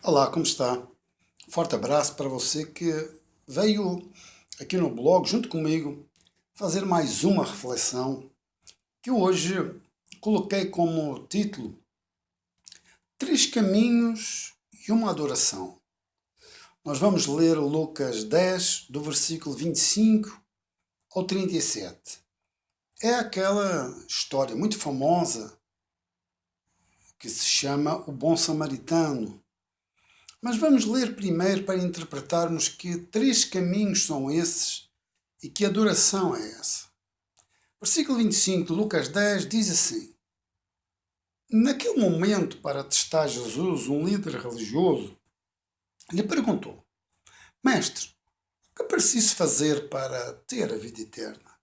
Olá, como está? Forte abraço para você que veio aqui no blog junto comigo fazer mais uma reflexão que hoje coloquei como título Três caminhos e uma adoração. Nós vamos ler Lucas 10, do versículo 25 ao 37. É aquela história muito famosa que se chama O Bom Samaritano. Mas vamos ler primeiro para interpretarmos que três caminhos são esses e que adoração é essa. Versículo 25 de Lucas 10 diz assim: Naquele momento, para testar Jesus, um líder religioso lhe perguntou: Mestre, o que preciso fazer para ter a vida eterna?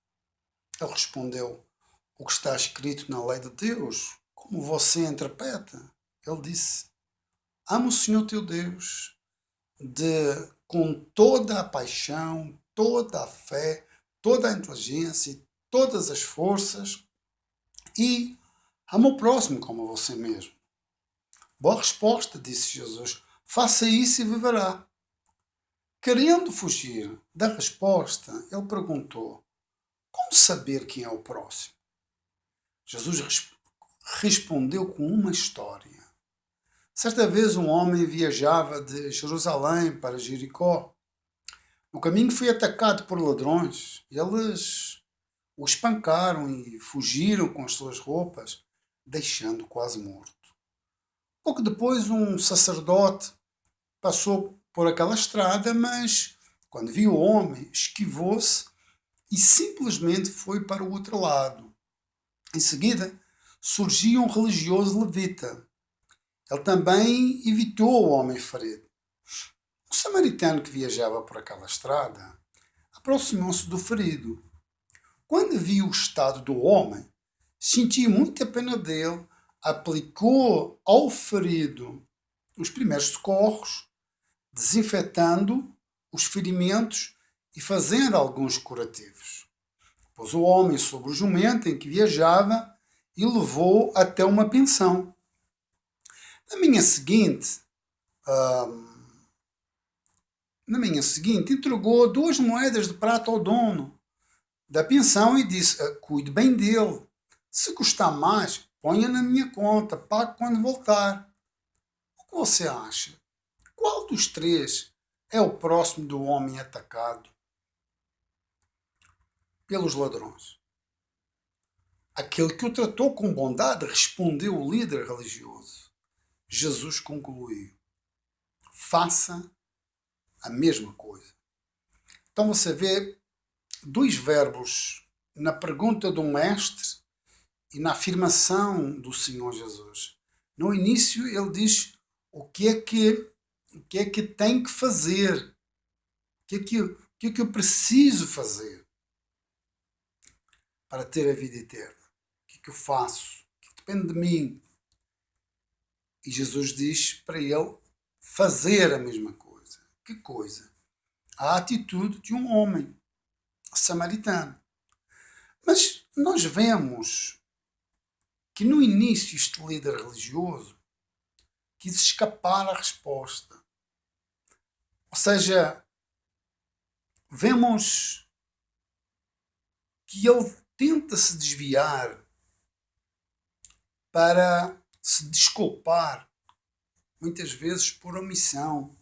Ele respondeu: O que está escrito na lei de Deus, como você interpreta? Ele disse: Ama o Senhor teu Deus com toda a paixão, toda a fé, toda a inteligência e todas as forças e ama o próximo como a você mesmo. Boa resposta, disse Jesus. Faça isso e viverá. Querendo fugir da resposta, ele perguntou: Como saber quem é o próximo? Jesus respondeu com uma história. Certa vez um homem viajava de Jerusalém para Jericó. No caminho foi atacado por ladrões. Eles o espancaram e fugiram com as suas roupas, deixando quase morto. Pouco depois, um sacerdote passou por aquela estrada, mas quando viu o homem, esquivou-se e simplesmente foi para o outro lado. Em seguida, surgiu um religioso levita. Ele também evitou o homem ferido. O samaritano que viajava por aquela estrada aproximou-se do ferido. Quando viu o estado do homem, sentiu muita pena dele, aplicou ao ferido os primeiros socorros, desinfetando os ferimentos e fazendo alguns curativos. Pôs o homem sobre o jumento em que viajava e levou até uma pensão. Na manhã seguinte, entregou 2 moedas de prata ao dono da pensão e disse: Cuide bem dele. Se custar mais, ponha na minha conta, pague quando voltar. O que você acha? Qual dos três é o próximo do homem atacado pelos ladrões? Aquele que o tratou com bondade, respondeu o líder religioso. Jesus concluiu: Faça a mesma coisa. Então você vê dois verbos na pergunta do mestre e na afirmação do Senhor Jesus. No início ele diz o que é que tem que fazer, o que é que eu preciso fazer para ter a vida eterna. O que é que eu faço? O que depende de mim? E Jesus diz para ele fazer a mesma coisa. Que coisa? A atitude de um homem samaritano. Mas nós vemos que no início este líder religioso quis escapar à resposta. Ou seja, vemos que ele tenta se desviar para se desculpar, muitas vezes por omissão.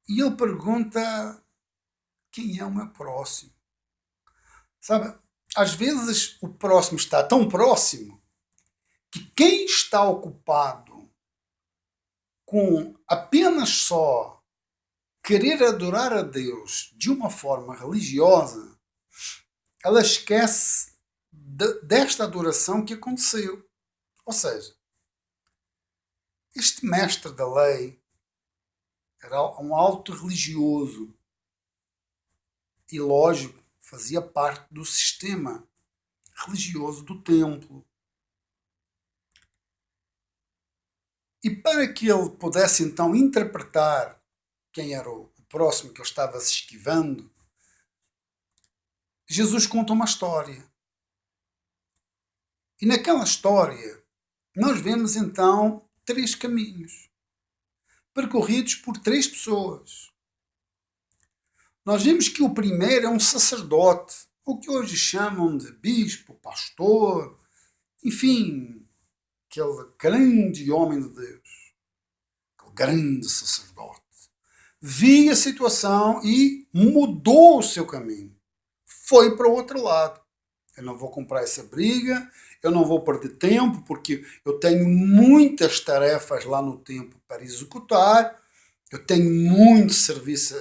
E ele pergunta quem é o meu próximo. Sabe, às vezes o próximo está tão próximo que quem está ocupado com apenas só querer adorar a Deus de uma forma religiosa, ela esquece desta adoração que aconteceu. Ou seja, este mestre da lei era um alto religioso e, lógico, fazia parte do sistema religioso do templo. E para que ele pudesse então interpretar quem era o próximo que ele estava se esquivando, Jesus conta uma história. E naquela história nós vemos então três caminhos. percorridos por 3 pessoas. Nós vimos que o primeiro é um sacerdote, o que hoje chamam de bispo, pastor, enfim, aquele grande homem de Deus, aquele grande sacerdote. Viu a situação e mudou o seu caminho. Foi para o outro lado. Eu não vou comprar essa briga, eu não vou perder tempo, porque eu tenho muitas tarefas lá no templo para executar, eu tenho muito serviço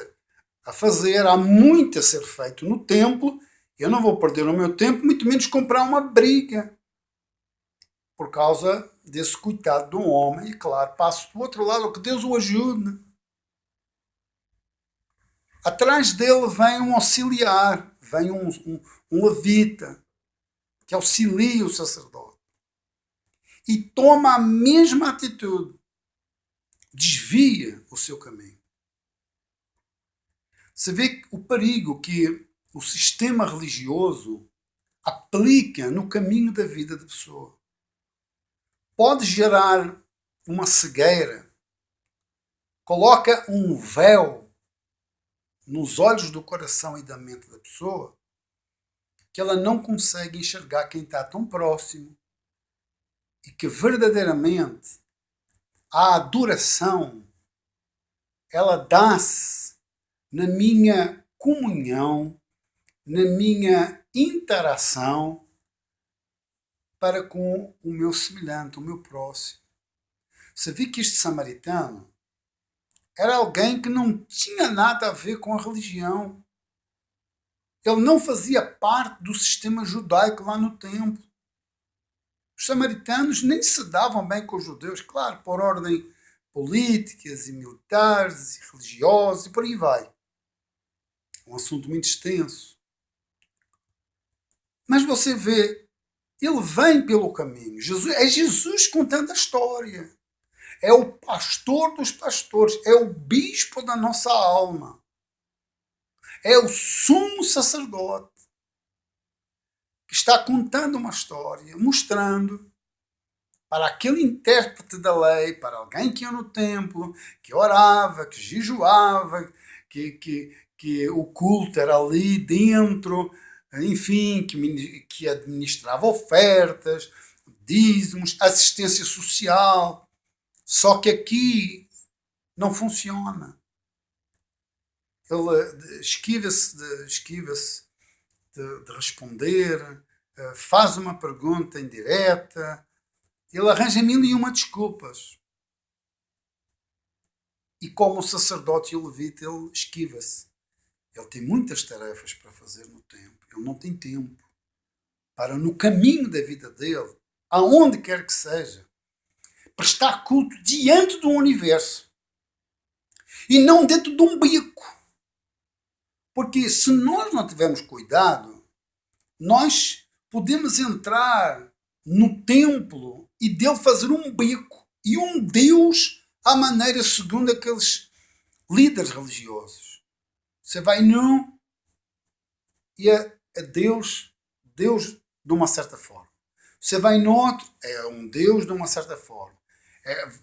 a fazer, há muito a ser feito no templo, eu não vou perder o meu tempo, muito menos comprar uma briga, por causa desse coitado de um homem, e claro, passo do outro lado, que Deus o ajude. Atrás dele vem um auxiliar, vem um levita, que auxilia o sacerdote. E toma a mesma atitude. Desvia o seu caminho. Você vê o perigo que o sistema religioso aplica no caminho da vida da pessoa. Pode gerar uma cegueira. Coloca um véu nos olhos do coração e da mente da pessoa, que ela não consegue enxergar quem está tão próximo, e que verdadeiramente a adoração ela dá-se na minha comunhão, na minha interação para com o meu semelhante, o meu próximo. Você vê que este samaritano era alguém que não tinha nada a ver com a religião. Ele não fazia parte do sistema judaico lá no templo. Os samaritanos nem se davam bem com os judeus, claro, por ordem políticas e militares e religiosas e por aí vai. Um assunto muito extenso. Mas você vê, ele vem pelo caminho. É Jesus contando a história. É o pastor dos pastores. É o bispo da nossa alma. É o sumo sacerdote que está contando uma história, mostrando para aquele intérprete da lei, para alguém que ia no templo, que orava, que jejuava, que o culto era ali dentro, enfim, que administrava ofertas, dízimos, assistência social. Só que aqui não funciona. Ele esquiva-se de responder, faz uma pergunta indireta, ele arranja 1001 desculpas. E como o sacerdote e o levita, ele esquiva-se. Ele tem muitas tarefas para fazer no tempo. Ele não tem tempo para, no caminho da vida dele, aonde quer que seja, prestar culto diante do universo. E não dentro de um bico. Porque se nós não tivermos cuidado, nós podemos entrar no templo e dele fazer um bico e um Deus à maneira segundo aqueles líderes religiosos. Você vai num e é Deus de uma certa forma. Você vai no outro, é um Deus de uma certa forma.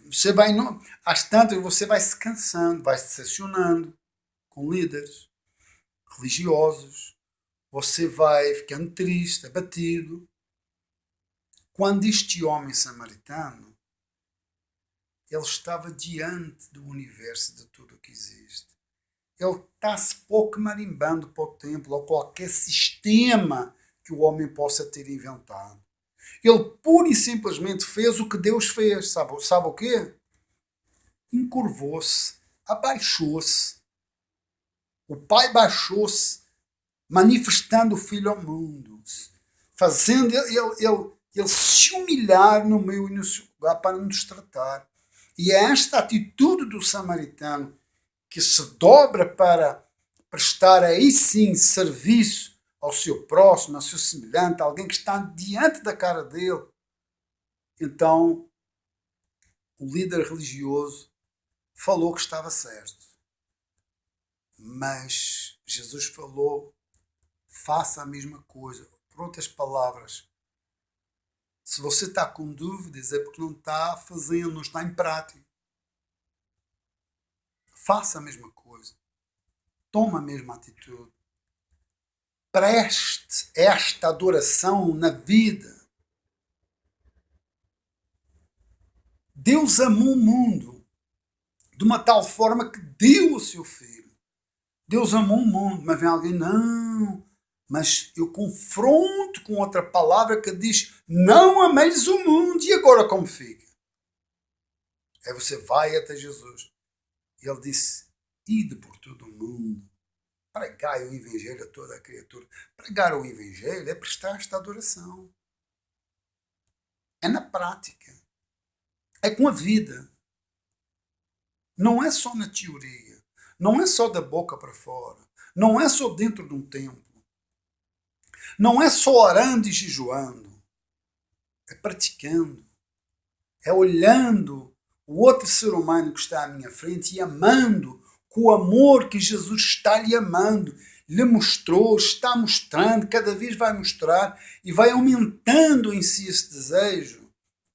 Você vai no, às tantas você vai se cansando, vai se decepcionando com líderes religiosos. Você vai ficando triste, abatido. Quando este homem samaritano, ele estava diante do universo, de tudo o que existe. Ele está-se pouco marimbando para o templo ou qualquer sistema que o homem possa ter inventado. Ele pura e simplesmente fez o que Deus fez. Sabe o quê? Encurvou-se, abaixou-se. O Pai baixou-se, manifestando o Filho ao mundo, fazendo ele se humilhar no meio e no seu lugar para nos tratar. E é esta atitude do samaritano que se dobra para prestar aí sim serviço ao seu próximo, ao seu semelhante, alguém que está diante da cara dele. Então, o líder religioso falou que estava certo. Mas Jesus falou, faça a mesma coisa. Por outras palavras, se você está com dúvidas é porque não está fazendo, não está em prática. faça a mesma coisa. Toma a mesma atitude. Preste esta adoração na vida. Deus amou o mundo de uma tal forma que deu o seu filho. Deus amou o mundo, mas vem alguém, não, mas eu confronto com outra palavra que diz, não ameis o mundo, e agora como fica? Aí você vai até Jesus. E ele disse, ide por todo o mundo, pregai o evangelho a toda a criatura. Pregar o evangelho é prestar esta adoração. É na prática. É com a vida. Não é só na teoria. Não é só da boca para fora. Não é só dentro de um templo. Não é só orando e jejuando. É praticando. É olhando o outro ser humano que está à minha frente e amando com o amor que Jesus está lhe amando. Lhe mostrou, está mostrando, cada vez vai mostrar e vai aumentando em si esse desejo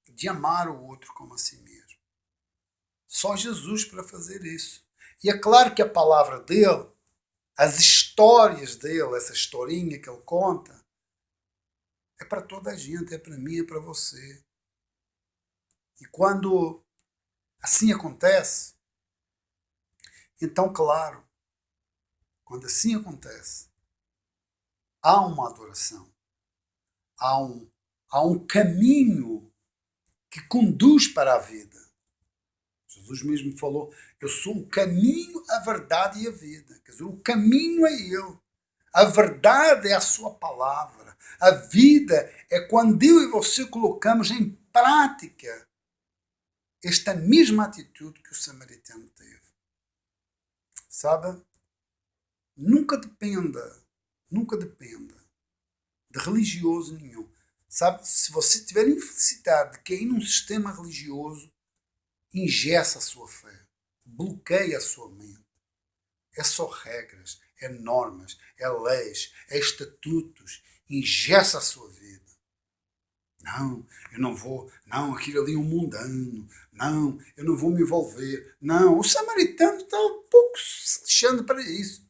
de amar o outro como a si mesmo. Só Jesus para fazer isso. E é claro que a palavra dele, as histórias dele, essa historinha que ele conta, é para toda a gente, é para mim, é para você. E quando assim acontece, então, claro, quando assim acontece, há uma adoração, há um caminho que conduz para a vida. Jesus mesmo falou, eu sou o caminho, a verdade e a vida. Quer dizer, o caminho é Ele. A verdade é a sua palavra. A vida é quando eu e você colocamos em prática esta mesma atitude que o samaritano teve. Sabe? Nunca dependa de religioso nenhum. Sabe? Se você tiver infelicidade de cair num sistema religioso, engessa a sua fé, bloqueia a sua mente. É só regras, é normas, é leis, é estatutos. Engessa a sua vida. Não, eu não vou. Não, aquilo ali é um mundano. Não, eu não vou me envolver. Não, o samaritano está um pouco se lixando para isso.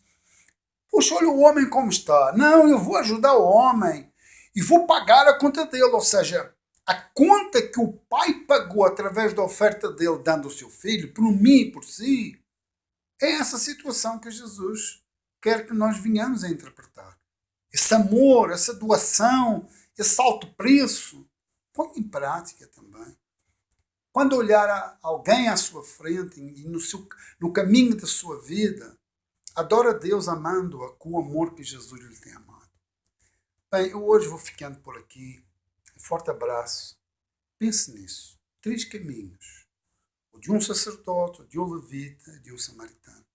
Poxa, olha o homem como está. Não, eu vou ajudar o homem e vou pagar a conta dele. Ou seja, a conta que o pai pagou através da oferta dele, dando o seu filho, por mim e por si, é essa situação que Jesus quer que nós venhamos a interpretar. Esse amor, essa doação, esse alto preço, põe em prática também. Quando olhar alguém à sua frente e no caminho da sua vida, adora a Deus amando-a com o amor que Jesus lhe tem amado. Bem, eu hoje vou ficando por aqui. Um forte abraço. Pense nisso. 3 caminhos. O de um sacerdote, o de um levita, de um samaritano.